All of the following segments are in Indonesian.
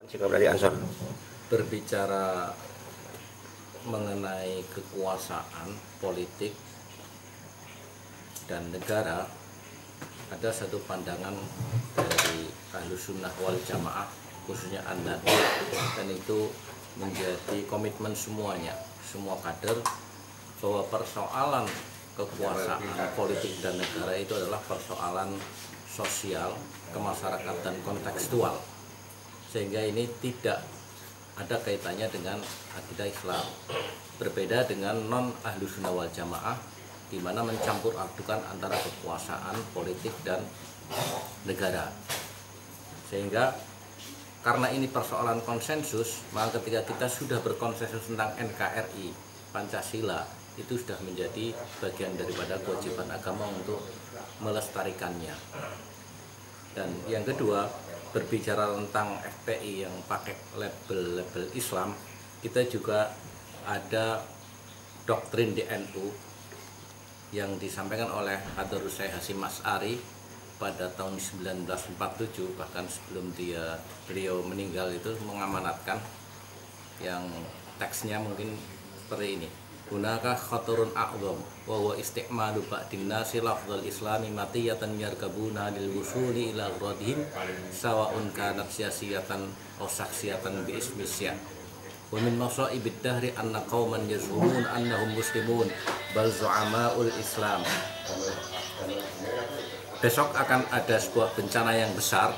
Sikap dari Ansor. Berbicara mengenai kekuasaan politik dan negara, ada satu pandangan dari Ahlus Sunnah wal Jamaah, khususnya An-Nahdliyah, dan itu menjadi komitmen semuanya, semua kader, bahwa persoalan kekuasaan politik dan negara itu adalah persoalan sosial, kemasyarakatan, kontekstual, sehingga ini tidak ada kaitannya dengan akidah Islam. Berbeda dengan non Ahlus Sunnah wal Jamaah, di mana mencampur adukan antara kekuasaan politik dan negara. Sehingga karena ini persoalan konsensus, maka ketika kita sudah berkonsensus tentang NKRI, Pancasila, itu sudah menjadi bagian daripada kewajiban agama untuk melestarikannya. Dan yang kedua, berbicara tentang FPI yang pakai label Islam, kita juga ada doktrin di NU yang disampaikan oleh Hadarus Syekh Hasyim Asy'ari pada tahun 1947, bahkan sebelum beliau meninggal itu mengamanatkan, yang teksnya mungkin seperti ini: Hunaka khaturun a'zam wa huwa isti'malu ba'din nasi lafdzal islami matiyatan yarkabuna lil wusuli ila radhim sawa'un kanat siyasiyatan aw saksiyatan bi ismi sya'. Wa min masaibid dahri anna qauman yazhumun annahum muslimun bal zu'ama'ul islam. Besok akan ada sebuah bencana yang besar,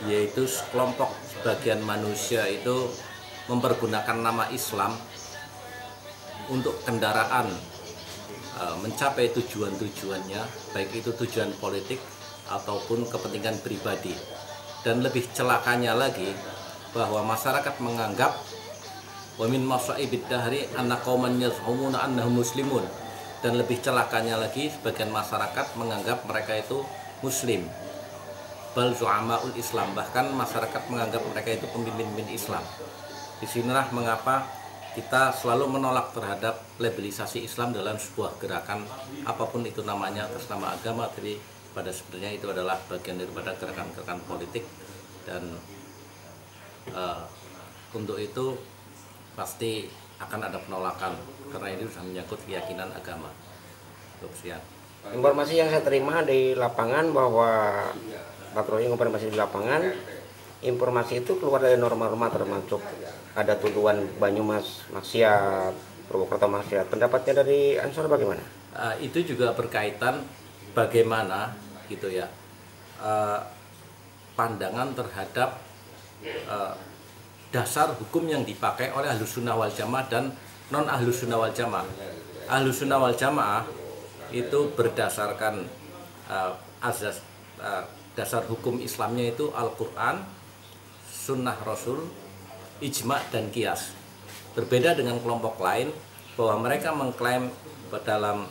yaitu sekelompok sebagian manusia itu mempergunakan nama Islam untuk kendaraan mencapai tujuan-tujuannya, baik itu tujuan politik ataupun kepentingan pribadi. Dan lebih celakanya lagi, bahwa masyarakat menganggap wa min masaibid dahri anna qauman yazhumuna annahum muslimun, dan lebih celakanya lagi, sebagian masyarakat menganggap mereka itu muslim, bal zu'ama'ul Islam, bahkan masyarakat menganggap mereka itu pemimpin Islam. Disinilah mengapa kita selalu menolak terhadap labelisasi Islam dalam sebuah gerakan, apapun itu namanya, atas nama agama, tapi pada sebenarnya itu adalah bagian daripada gerakan-gerakan politik. Dan untuk itu pasti akan ada penolakan, karena ini sudah menyangkut keyakinan agama. Sekian. Informasi yang saya terima di lapangan bahwa patroli informasi di lapangan, informasi itu keluar dari norma-norma, termasuk ada tuduhan Banyumas maksiat, Purwokerto maksiat. Pendapatnya dari Ansor bagaimana? Itu juga berkaitan bagaimana gitu ya, pandangan terhadap dasar hukum yang dipakai oleh Ahlus Sunnah wal Jamaah dan non Ahlus Sunnah wal Jamaah. Ahlus Sunnah wal Jamaah itu berdasarkan azas dasar hukum Islamnya itu Al-Quran, Sunnah Rasul, ijma' dan qiyas. Berbeda dengan kelompok lain, bahwa mereka mengklaim dalam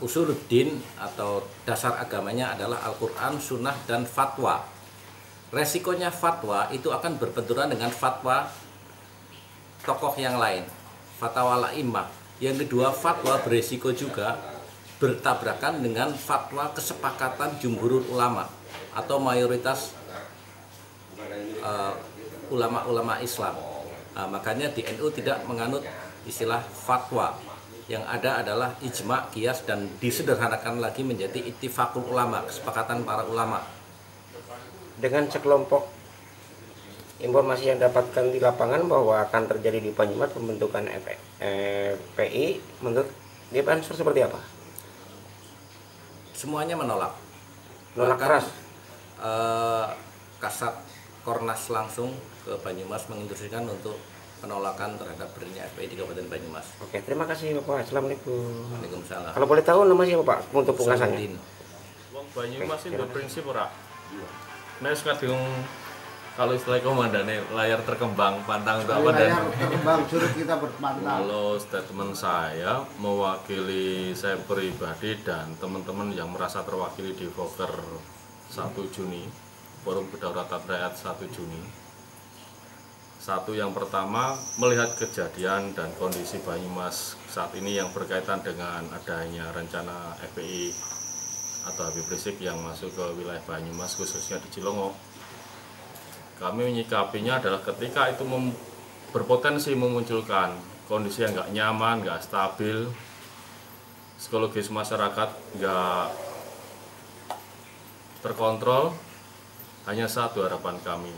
usuluddin atau dasar agamanya adalah Al-Quran, Sunnah, dan fatwa. Resikonya fatwa itu akan berbenturan dengan fatwa tokoh yang lain, fatwa la'immah. Yang kedua, fatwa beresiko juga bertabrakan dengan fatwa kesepakatan jumhurul ulama atau mayoritas ulama-ulama Islam. Makanya di NU tidak menganut istilah fatwa. Yang ada adalah ijma', qiyas, dan disederhanakan lagi menjadi ittifaqul ulama, kesepakatan para ulama. Dengan sekelompok informasi yang dapatkan di lapangan bahwa akan terjadi di Banyumas pembentukan FPI, menurut di Ansor seperti apa? Semuanya menolak. Menolak keras. Kasat Kornas langsung ke Banyumas menginstruksikan untuk penolakan terhadap berdirinya FPI di Kabupaten Banyumas. Oke, terima kasih Bapak. Assalamualaikum. Waalaikumsalam. Kalau boleh tahu nama siapa Pak untuk pungkasannya? Saudin. Wong Banyumas itu prinsip ora. Nek kadung kalau istilah komandannya layar terkembang pantang untuk apa, dan terkembang suruh kita berpantang. kalau statement saya mewakili saya pribadi dan teman-teman yang merasa terwakili di Voker 1 Juni, Forum Kedaulatan Rakyat 1 Juni. Satu, yang pertama, melihat kejadian dan kondisi Banyumas saat ini yang berkaitan dengan adanya rencana FPI atau Habib Rizik yang masuk ke wilayah Banyumas, khususnya di Cilongok. Kami menyikapinya adalah ketika itu berpotensi memunculkan kondisi yang nggak nyaman, nggak stabil, psikologis masyarakat nggak terkontrol, hanya satu harapan kami,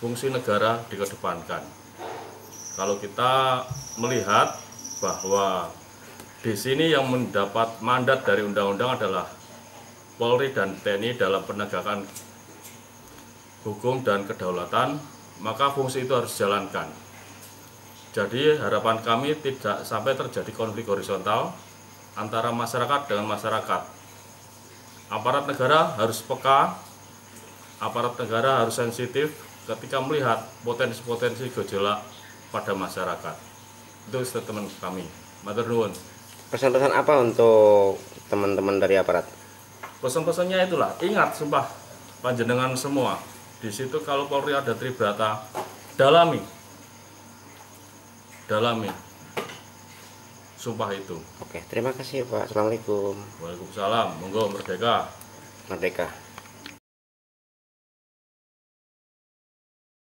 fungsi negara dikedepankan. Kalau kita melihat bahwa di sini yang mendapat mandat dari undang-undang adalah Polri dan TNI dalam penegakan hukum dan kedaulatan, maka fungsi itu harus dijalankan. Jadi harapan kami tidak sampai terjadi konflik horizontal antara masyarakat dengan masyarakat. Aparat negara harus peka, aparat negara harus sensitif ketika melihat potensi-potensi gejolak pada masyarakat. Itu statement kami. Matur nuwun. Pesan-pesan apa untuk teman-teman dari aparat? Pesan-pesannya itulah, ingat sumpah panjenengan semua. Di situ kalau Polri ada Tribrata, dalami sumpah itu. Oke, terima kasih Pak. Assalamualaikum. Waalaikumsalam. Monggo merdeka. Merdeka.